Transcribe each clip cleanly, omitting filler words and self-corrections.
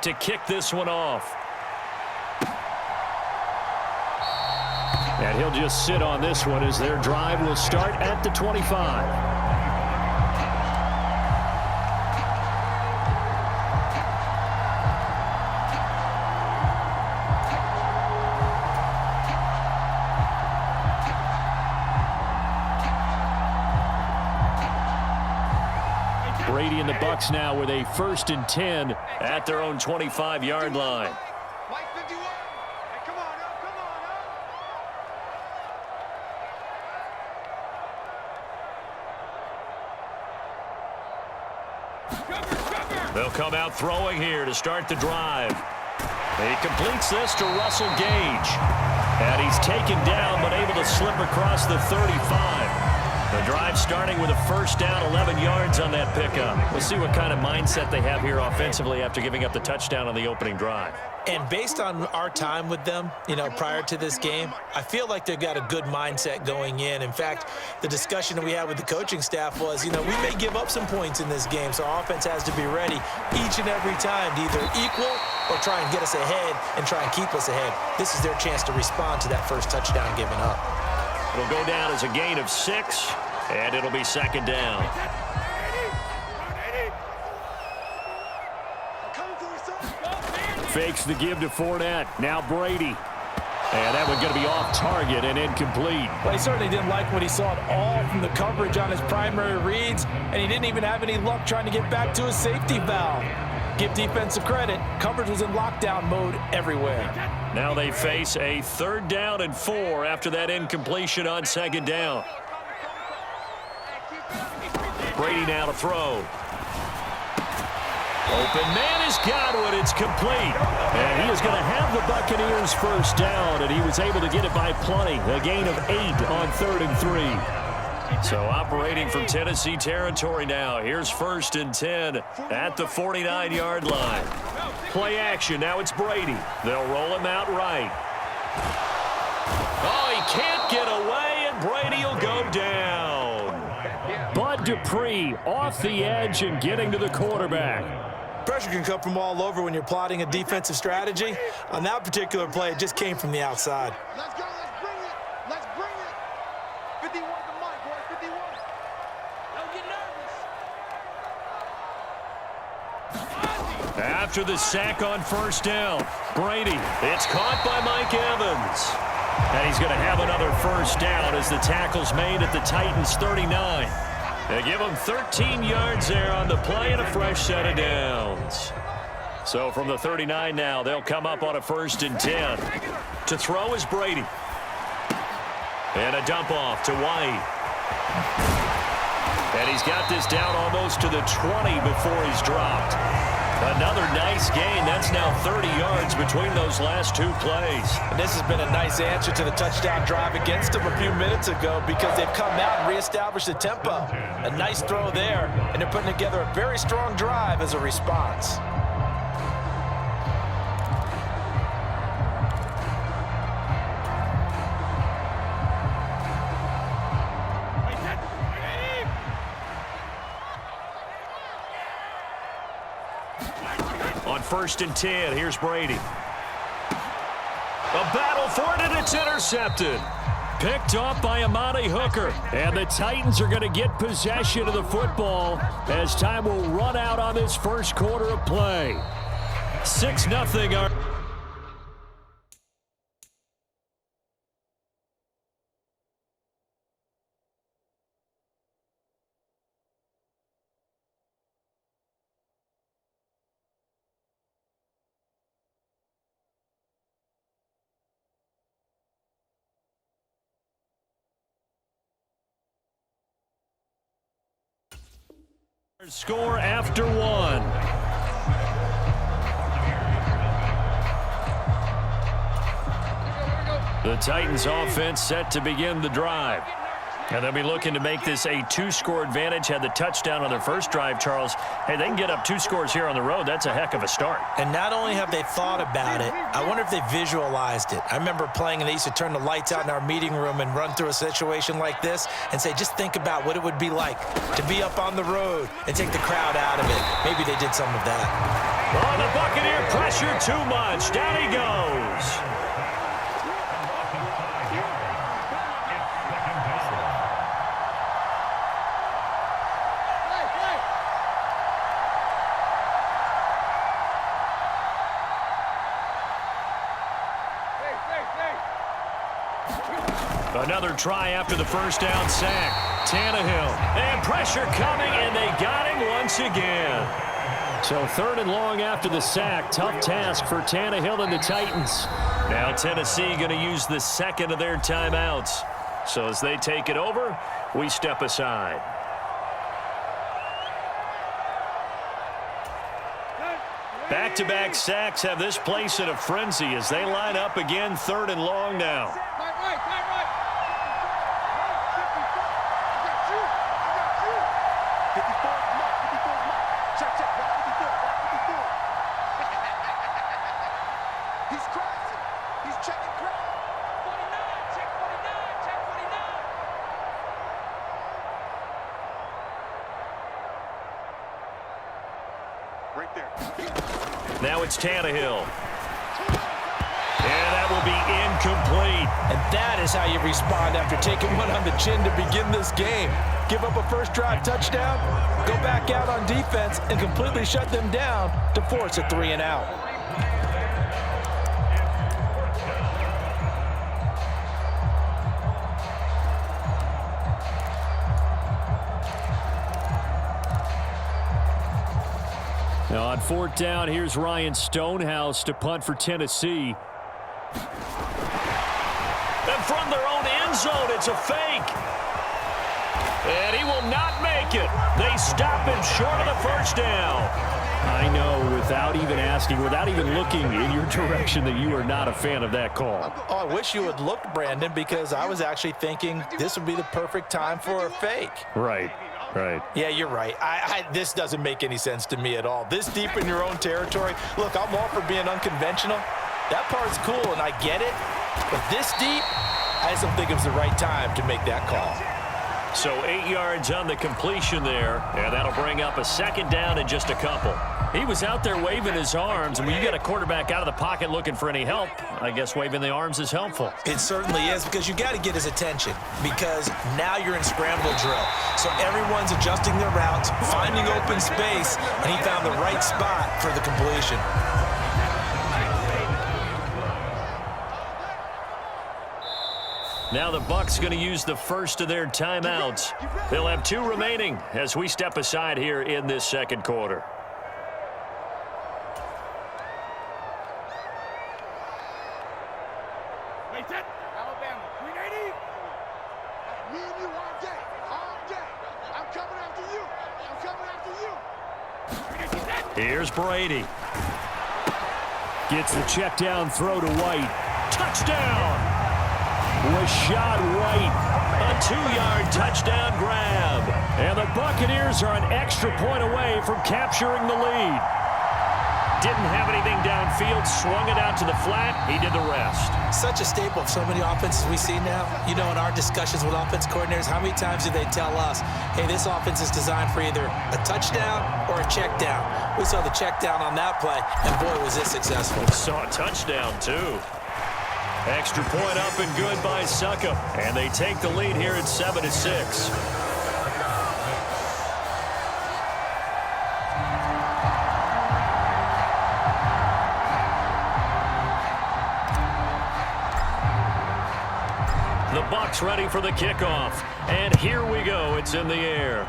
to kick this one off. And he'll just sit on this one as their drive will start at the 25. Brady and the Bucs now with a 1st and 10 at their own 25-yard line. They'll come out throwing here to start the drive. He completes this to Russell Gage. And he's taken down but able to slip across the 35. The drive starting with a 1st down, 11 yards on that pickup. We'll see what kind of mindset they have here offensively after giving up the touchdown on the opening drive. And based on our time with them, prior to this game, I feel like they've got a good mindset going in. In fact, the discussion that we had with the coaching staff was, we may give up some points in this game, so our offense has to be ready each and every time to either equal or try and get us ahead and try and keep us ahead. This is their chance to respond to that first touchdown given up. It'll go down as a gain of 6, and it'll be 2nd down. Fakes the give to Fournette. Now Brady. And that one's going to be off target and incomplete. Well, he certainly didn't like what he saw at all from the coverage on his primary reads, and he didn't even have any luck trying to get back to his safety valve. Give defensive credit. Coverage was in lockdown mode everywhere. Now they face a 3rd down and 4 after that incompletion on 2nd down. Brady now to throw. Open man has got it. It's complete. And he is going to have the Buccaneers 1st down, and he was able to get it by plenty. A gain of 8 on 3rd and 3. So operating from Tennessee territory now. Here's 1st and 10 at the 49-yard line. Play action. Now it's Brady. They'll roll him out right. Oh, he can't get away, and Brady will go down. Bud Dupree off the edge and getting to the quarterback. Pressure can come from all over when you're plotting a defensive strategy. On that particular play, it just came from the outside. Let's go. Let's bring it. Let's bring it. 51 to Mike, boys. 51. Don't get nervous. After the sack on 1st down, Brady. It's caught by Mike Evans. And he's going to have another 1st down as the tackle's made at the Titans' 39. They give him 13 yards there on the play and a fresh set of downs. So from the 39 now, they'll come up on a 1st and 10. To throw is Brady. And a dump off to White. And he's got this down almost to the 20 before he's dropped. Another nice gain. That's now 30 yards between those last 2 plays. And this has been a nice answer to the touchdown drive against them a few minutes ago because they've come out and reestablished the tempo. A nice throw there, and they're putting together a very strong drive as a response. On 1st and 10, here's Brady. A battle for it, and it's intercepted. Picked off by Amani Hooker. And the Titans are going to get possession of the football as time will run out on this 1st quarter of play. 6-0. Score after 1. The Titans offense set to begin the drive. And they'll be looking to make this a 2-score advantage. Had the touchdown on their first drive, Charles. Hey, they can get up 2 scores here on the road. That's a heck of a start. And not only have they thought about it, I wonder if they visualized it. I remember playing, and they used to turn the lights out in our meeting room and run through a situation like this and say, just think about what it would be like to be up on the road and take the crowd out of it. Maybe they did some of that. Oh, the Buccaneer pressure too much. Down he goes. Another try after the first down sack. Tannehill. And pressure coming, and they got him once again. So 3rd and long after the sack. Tough task for Tannehill and the Titans. Now Tennessee going to use the second of their timeouts. So as they take it over, we step aside. Back-to-back sacks have this place in a frenzy as they line up again 3rd and long now. Now it's Tannehill. And that will be incomplete. And that is how you respond after taking one on the chin to begin this game. Give up a first drive touchdown, go back out on defense, and completely shut them down to force a 3-and-out. Now on 4th down, here's Ryan Stonehouse to punt for Tennessee. And from their own end zone, it's a fake. And he will not make it. They stop him short of the first down. I know, without even asking, without even looking in your direction, that you are not a fan of that call. Oh, I wish you had looked, Brandon, because I was actually thinking this would be the perfect time for a fake. Right. Right. Yeah, you're right. This doesn't make any sense to me at all. This deep in your own territory. Look, I'm all for being unconventional. That part's cool, and I get it. But this deep, I just don't think it was the right time to make that call. So 8 yards on the completion there, and that'll bring up a 2nd down and just a couple. He was out there waving his arms, and when you get a quarterback out of the pocket looking for any help, I guess waving the arms is helpful. It certainly is, because you got to get his attention, because now you're in scramble drill. So everyone's adjusting their routes, finding open space, and he found the right spot for the completion. Now the Bucs going to use the first of their timeouts. They'll have 2 remaining as we step aside here in this 2nd quarter. Alabama, 380. Me and you all day, all day. I'm coming after you. I'm coming after you. Here's Brady. Gets the check down throw to White. Touchdown! Rashad White, a 2-yard touchdown grab. And the Buccaneers are an extra point away from capturing the lead. Didn't have anything downfield, swung it out to the flat. He did the rest. Such a staple of so many offenses we see now. You know, in our discussions with offense coordinators, how many times do they tell us, hey, this offense is designed for either a touchdown or a check down. We saw the check down on that play, and boy, was it successful. Saw a touchdown, too. Extra point up and good by Succop. And they take the lead here at 7-6. The Bucs ready for the kickoff. And here we go. It's in the air.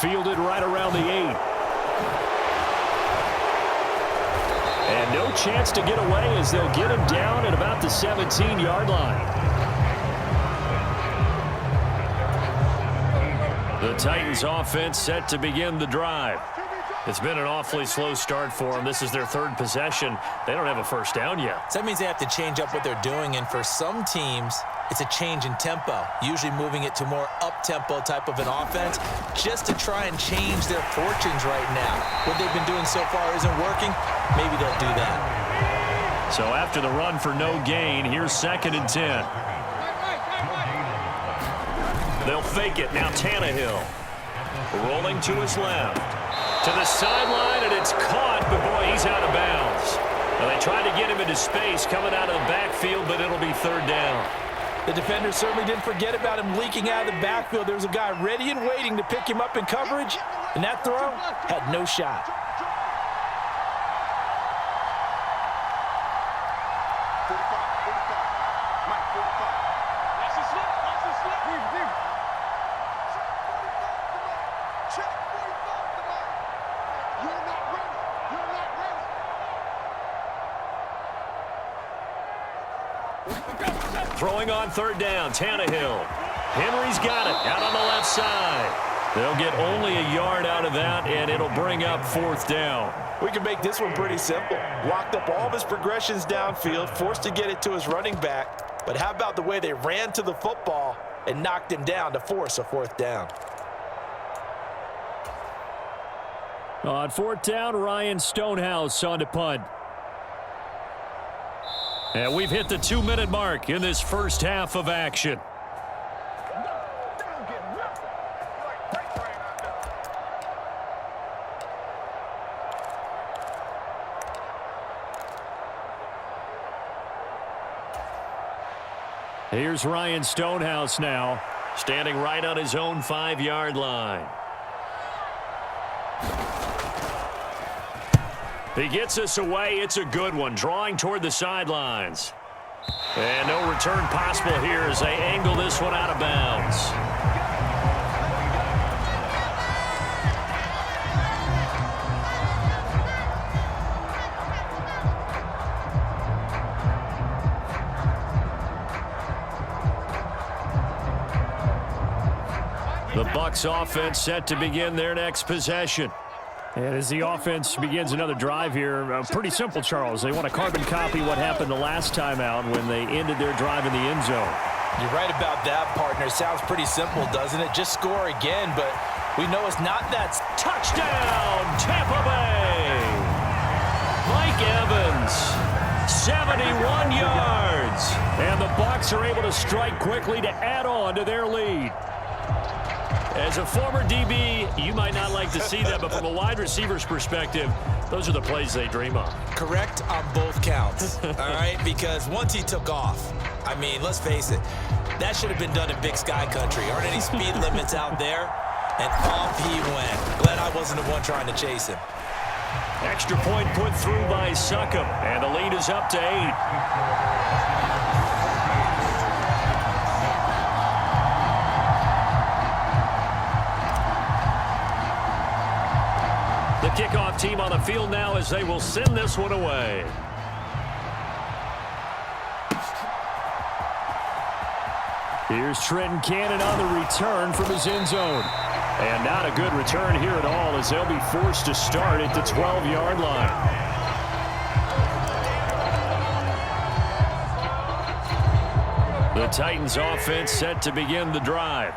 Fielded right around the 8. And no chance to get away as they'll get him down at about the 17-yard line. The Titans offense set to begin the drive. It's been an awfully slow start for them. This is their 3rd possession. They don't have a first down yet. So that means they have to change up what they're doing, and for some teams, it's a change in tempo, usually moving it to more up-tempo type of an offense, just to try and change their fortunes right now. What they've been doing so far isn't working. Maybe they'll do that. So after the run for no gain, here's 2nd and 10. They'll fake it. Now Tannehill rolling to his left. To the sideline, and it's caught, but boy, he's out of bounds. Now, they tried to get him into space coming out of the backfield, but it'll be third down. The defender certainly didn't forget about him leaking out of the backfield. There was a guy ready and waiting to pick him up in coverage, and that throw had no shot. Throwing on third down, Tannehill. Henry's got it, out on the left side. They'll get only a yard out of that, and it'll bring up fourth down. We can make this one pretty simple. Locked up all of his progressions downfield, forced to get it to his running back. But how about the way they ran to the football and knocked him down to force a fourth down? On fourth down, Ryan Stonehouse on to punt. And we've hit the 2-minute mark in this first half of action. Here's Ryan Stonehouse now, standing right on his own 5-yard line. He gets us away. It's a good one, drawing toward the sidelines. And no return possible here as they angle this one out of bounds. The Bucs offense set to begin their next possession. And as the offense begins another drive here, pretty simple, Charles. They want to carbon copy what happened the last time out when they ended their drive in the end zone. You're right about that, partner. Sounds pretty simple, doesn't it? Just score again, but we know it's not that. Touchdown, Tampa Bay! Mike Evans, 71 yards. And the Bucs are able to strike quickly to add on to their lead. As a former DB, you might not like to see that, but from a wide receiver's perspective, those are the plays they dream of. Correct on both counts, all right? Because once he took off, I mean, let's face it, that should have been done in Big Sky Country. Aren't any speed limits out there? And off he went. Glad I wasn't the one trying to chase him. Extra point put through by Succop, and the lead is up to 8. The kickoff team on the field now as they will send this one away. Here's Trenton Cannon on the return from his end zone. And not a good return here at all as they'll be forced to start at the 12-yard line. The Titans offense set to begin the drive.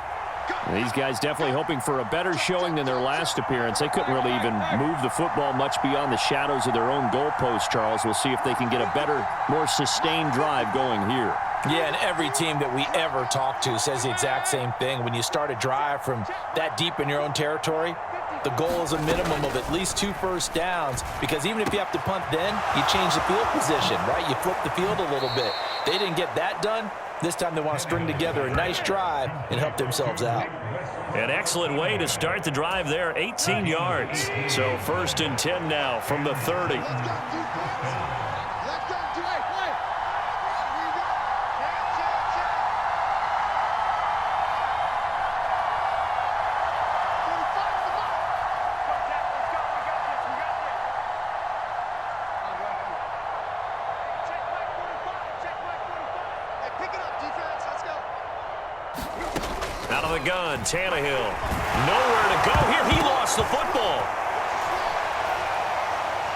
These guys definitely hoping for a better showing than their last appearance. They couldn't really even move the football much beyond the shadows of their own goalpost, Charles. We'll see if they can get a better, more sustained drive going here. Yeah, and every team that we ever talk to says the exact same thing. When you start a drive from that deep in your own territory, the goal is a minimum of at least 2 first downs, because even if you have to punt then, you change the field position, right? You flip the field a little bit. They didn't get that done. This time they want to string together a nice drive and help themselves out. An excellent way to start the drive there, 18 yards. So 1st and 10 now from the 30. Out of the gun, Tannehill. Nowhere to go here. He lost the football.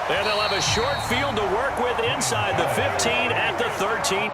And they'll have a short field to work with inside the 15 at the 13.